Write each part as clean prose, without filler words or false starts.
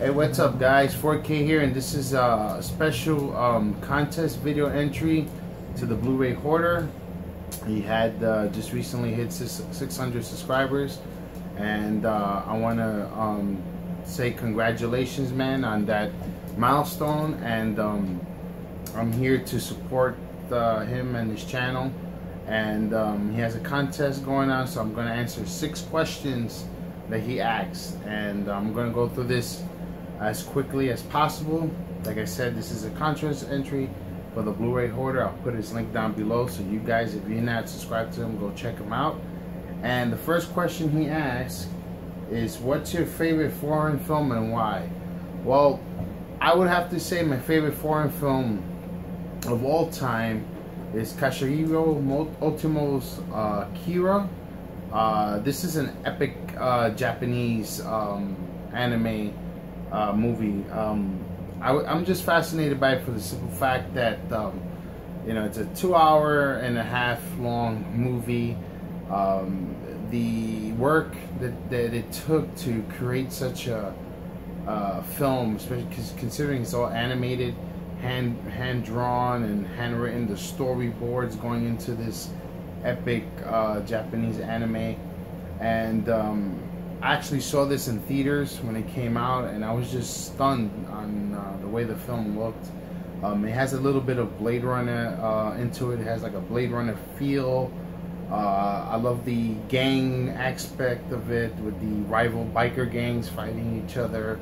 Hey, what's up, guys? 4K here, and this is a special contest video entry to the Blu-ray Whoreder. He had just recently hit 600 subscribers, and I want to say congratulations, man, on that milestone. And I'm here to support him and his channel, and he has a contest going on, so I'm going to answer 6 questions that he asked, and I'm going to go through this as quickly as possible. Like I said, this is a contest entry for the Blu-ray Whoreder. I'll put his link down below, so you guys, if you're not subscribed to him, go check him out. And the first question he asked is, what's your favorite foreign film and why? Well, I would have to say my favorite foreign film of all time is Kashihiro Otomo's Kira. This is an epic Japanese anime movie. I'm just fascinated by it for the simple fact that you know, it's a 2.5-hour long movie. The work that it took to create such a film, especially considering it's all animated, hand drawn and handwritten, the storyboards going into this epic Japanese anime. And I actually saw this in theaters when it came out, and I was just stunned on the way the film looked. It has a little bit of Blade Runner into it. It has like a Blade Runner feel. I love the gang aspect of it, with the rival biker gangs fighting each other.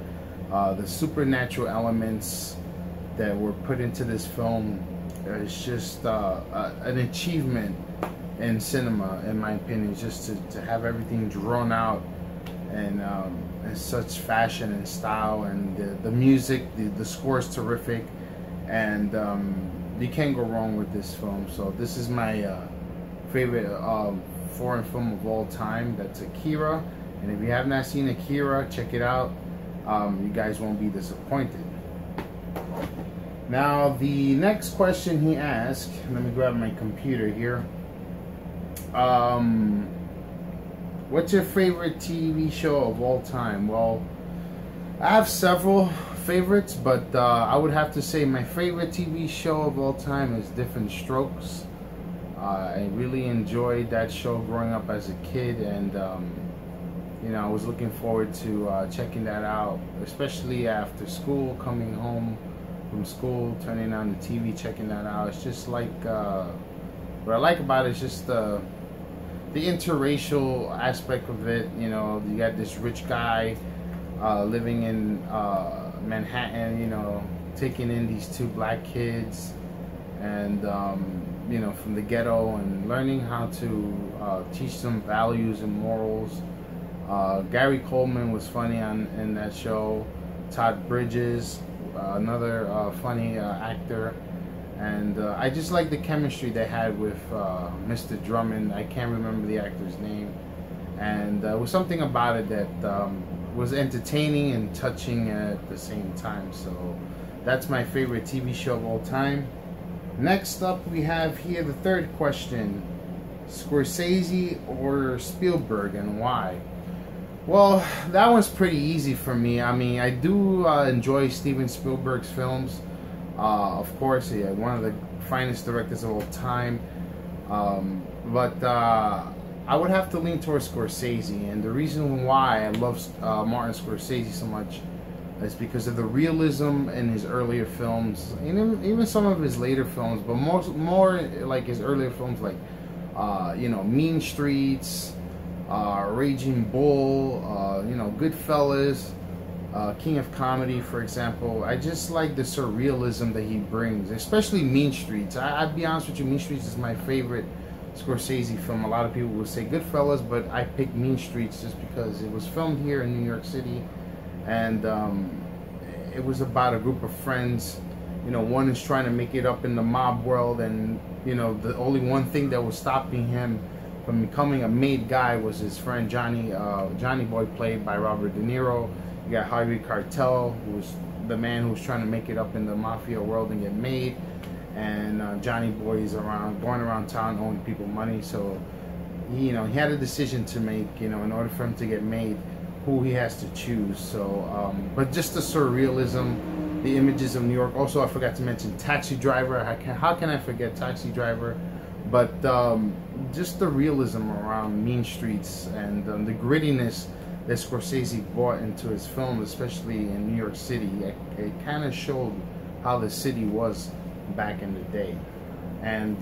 The supernatural elements that were put into this film is just an achievement in cinema, in my opinion. Just to have everything drawn out and in such fashion and style, and the music, the score is terrific, and you can't go wrong with this film. So this is my favorite foreign film of all time. That's Akira, and if you have not seen Akira, check it out. You guys won't be disappointed. Now, the next question he asked, let me grab my computer here. What's your favorite TV show of all time? Well, I have several favorites, but I would have to say my favorite TV show of all time is Different Strokes. I really enjoyed that show growing up as a kid, and you know, I was looking forward to checking that out, especially after school, coming home from school, turning on the TV, checking that out. It's just like, what I like about it is just the interracial aspect of it. You know, you got this rich guy living in Manhattan, you know, taking in these 2 black kids, and you know, from the ghetto, and learning how to teach them values and morals. Gary Coleman was funny in that show. Todd Bridges, another funny actor. And I just like the chemistry they had with Mr. Drummond. I can't remember the actor's name. And there was something about it that was entertaining and touching at the same time. So that's my favorite TV show of all time. Next up, we have here the third question. Scorsese or Spielberg, and why? Well, that one's pretty easy for me. I mean, I do enjoy Steven Spielberg's films. Of course, yeah, one of the finest directors of all time. But I would have to lean towards Scorsese, and the reason why I love Martin Scorsese so much is because of the realism in his earlier films, and even some of his later films, but more like his earlier films, like you know, Mean Streets, Raging Bull, you know, Goodfellas, King of Comedy, for example. I just like the surrealism that he brings, especially Mean Streets. I'd be honest with you, Mean Streets is my favorite Scorsese film. A lot of people would say Goodfellas, but I picked Mean Streets just because it was filmed here in New York City, and it was about a group of friends. You know, one is trying to make it up in the mob world, and you know, the only one thing that was stopping him from becoming a made guy was his friend Johnny Boy, played by Robert De Niro. You got Harvey Keitel, who was the man who was trying to make it up in the mafia world and get made, and Johnny Boy is going around town owing people money. So he had a decision to make, in order for him to get made. who he has to choose. So, but just the surrealism, the images of New York. Also, I forgot to mention Taxi Driver. How can I forget Taxi Driver? But just the realism around mean streets and the grittiness that Scorsese brought into his film, especially in New York City. It kind of showed how the city was back in the day. And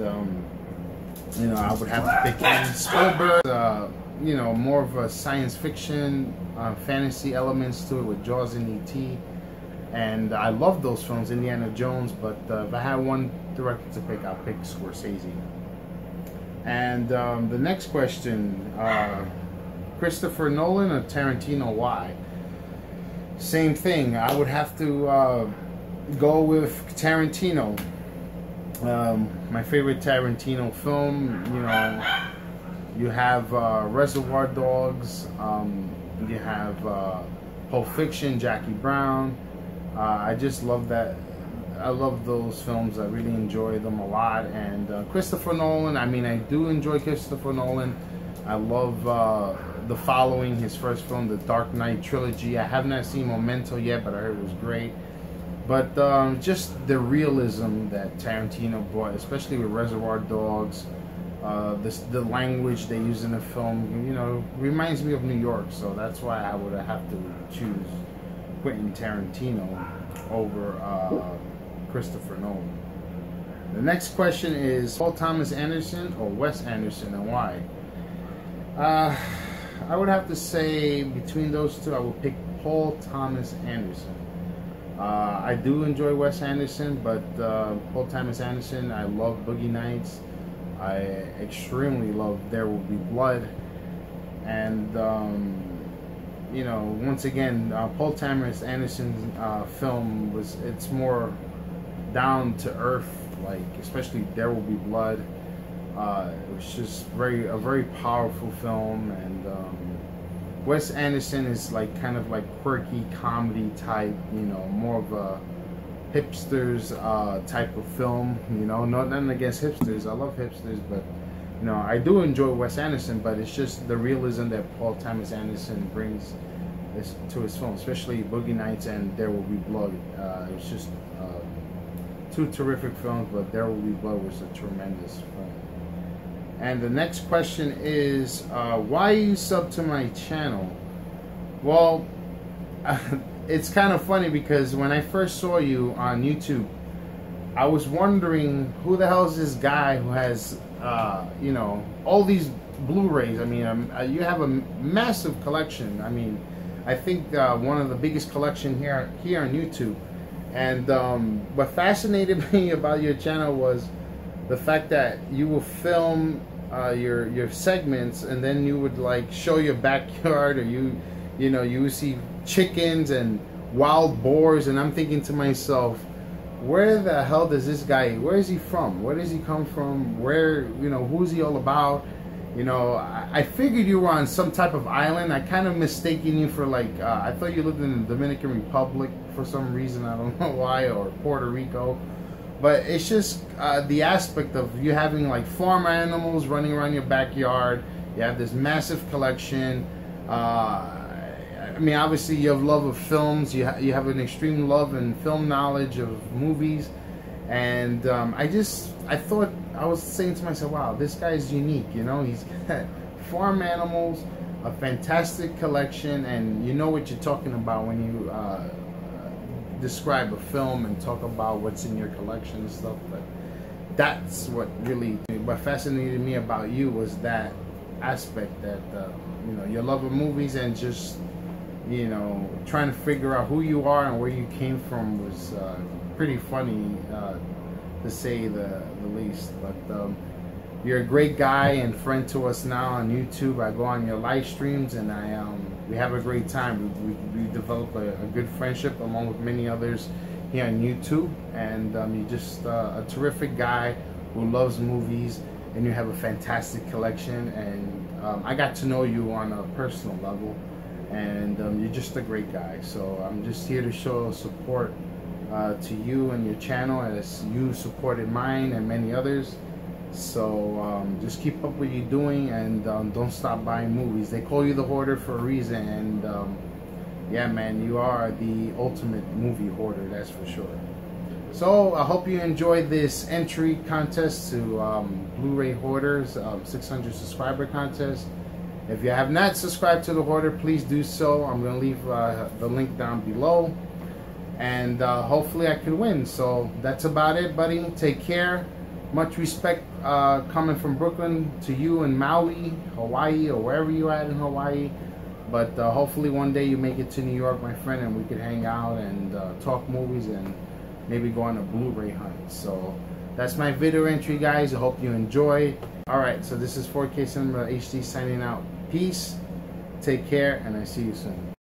you know, I would have to pick Spielberg. You know, more of a science fiction, fantasy elements to it with Jaws and E.T. And I love those films, Indiana Jones. But if I had one director to pick, I'll pick Scorsese. And the next question, Christopher Nolan or Tarantino, why? Same thing. I would have to go with Tarantino. My favorite Tarantino film, you know, you have Reservoir Dogs, you have Pulp Fiction, Jackie Brown. I just love that. I love those films. I really enjoy them a lot. And Christopher Nolan, I mean, I do enjoy Christopher Nolan. I love The Following, his first film, the Dark Knight trilogy. I have not seen Memento yet, but I heard it was great. But just the realism that Tarantino brought, especially with Reservoir Dogs, the language they use in the film, you know, reminds me of New York. So that's why I would have to choose Quentin Tarantino over Christopher Nolan. The next question is Paul Thomas Anderson or Wes Anderson, and why? I would have to say between those two, I would pick Paul Thomas Anderson. I do enjoy Wes Anderson, but Paul Thomas Anderson, I love Boogie Nights. I extremely love There Will Be Blood. And, you know, once again, Paul Thomas Anderson's film it's more down to earth, like especially There Will Be Blood. It was just a very powerful film. And Wes Anderson is like kind of like quirky comedy type, you know, more of a hipsters type of film. You know, nothing against hipsters. I love hipsters, but you know, I do enjoy Wes Anderson. But it's just the realism that Paul Thomas Anderson brings to his film, especially Boogie Nights and There Will Be Blood. It was just two terrific films, but There Will Be Blood was a tremendous film. And the next question is, why you sub to my channel? Well, it's kind of funny because when I first saw you on YouTube, I was wondering who the hell is this guy who has, you know, all these Blu-rays. I mean, you have a massive collection. I mean, I think one of the biggest collection here on YouTube. And what fascinated me about your channel was the fact that you will film your segments, and then you would like show your backyard, or you know, you would see chickens and wild boars, and I'm thinking to myself, where the hell does this guy, where is he from? Where does he come from? Where, you know, who's he all about? You know, I figured you were on some type of island. I kind of mistaken you for like, I thought you lived in the Dominican Republic for some reason. I don't know why, or Puerto Rico. But it's just the aspect of you having like farm animals running around your backyard. You have this massive collection. I mean, obviously you have love of films. You have an extreme love and film knowledge of movies. And I thought, I was saying to myself, wow, this guy is unique. You know, he's got farm animals, a fantastic collection, and you know what you're talking about when you describe a film and talk about what's in your collection and stuff. But that's what fascinated me about you was that aspect, that you know, your love of movies, and just, you know, trying to figure out who you are and where you came from was pretty funny, to say the least. But you're a great guy and friend to us now on YouTube. I go on your live streams, and we have a great time. We develop a good friendship along with many others here on YouTube. And you're just a terrific guy who loves movies, and you have a fantastic collection. And I got to know you on a personal level, and you're just a great guy. So I'm just here to show support to you and your channel, as you supported mine and many others. So just keep up what you're doing, and don't stop buying movies. They call you the hoarder for a reason, and yeah, man, you are the ultimate movie hoarder, that's for sure. So I hope you enjoyed this entry contest to Blu-ray Hoarders 600 subscriber contest. If you have not subscribed to the Hoarder, please do so. I'm going to leave the link down below, and hopefully I could win. So that's about it, buddy. Take care. Much respect coming from Brooklyn to you in Maui, Hawaii, or wherever you're at in Hawaii. But hopefully one day you make it to New York, my friend, and we could hang out and talk movies and maybe go on a Blu-ray hunt. So that's my video entry, guys. I hope you enjoy. Alright, so this is 4K Cinema HD signing out. Peace, take care, and I see you soon.